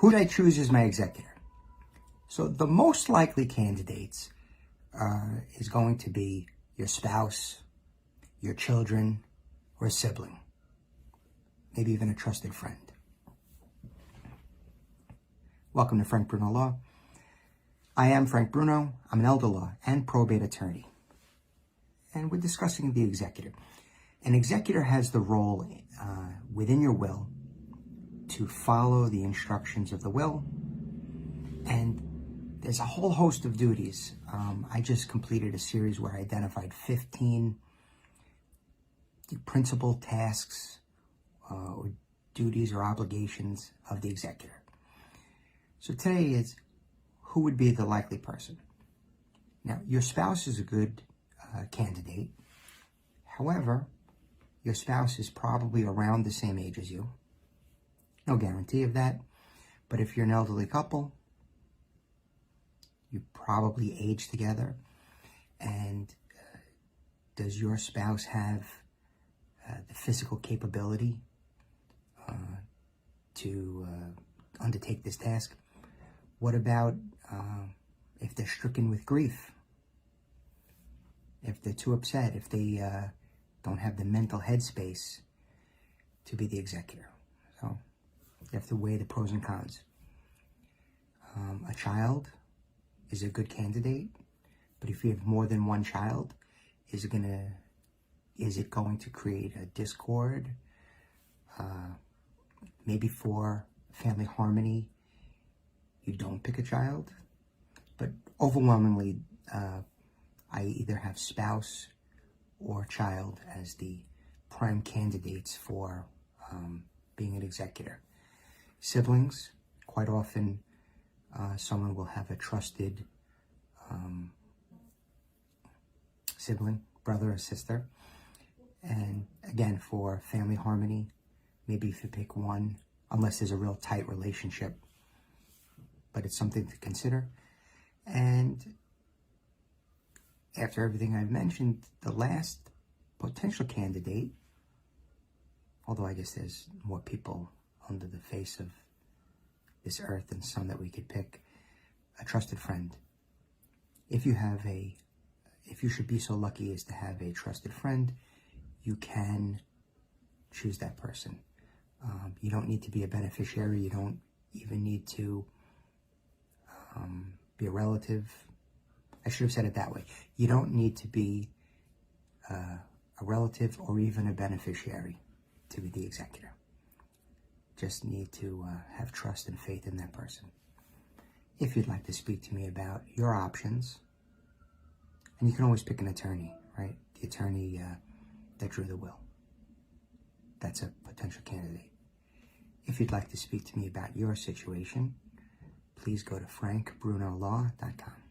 Who did I choose as my executor? So the most likely candidates is going to be your spouse, your children, or a sibling, maybe even a trusted friend. Welcome to Frank Bruno Law. I am Frank Bruno. I'm an elder law and probate attorney. And we're discussing the executor. An executor has the role within your will to follow the instructions of the will. And there's a whole host of duties. I just completed a series where I identified 15 principal tasks or duties or obligations of the executor. So today is who would be the likely person. Now, your spouse is a good candidate. However, your spouse is probably around the same age as you. No guarantee of that. But if you're an elderly couple, you probably age together. And does your spouse have the physical capability to undertake this task? What about if they're stricken with grief? If they're too upset, if they don't have the mental headspace to be the executor. So you have to weigh the pros and cons. A child is a good candidate, but if you have more than one child, is it going to create a discord? Maybe for family harmony, you don't pick a child. But overwhelmingly, I either have spouse or child as the prime candidates for being an executor. Siblings, quite often someone will have a trusted sibling, brother or sister. And again, for family harmony, maybe if you pick one, unless there's a real tight relationship, but it's something to consider. And after everything I've mentioned, the last potential candidate, although I guess there's more people under the face of this earth than some that we could pick, a trusted friend. If you should be so lucky as to have a trusted friend, you can choose that person. You don't need to be a beneficiary. You don't even need to be a relative. I should have said it that way. You don't need to be a relative or even a beneficiary to be the executor. Just need to have trust and faith in that person. If you'd like to speak to me about your options, and you can always pick an attorney, right? The attorney that drew the will. That's a potential candidate. If you'd like to speak to me about your situation, please go to frankbrunolaw.com.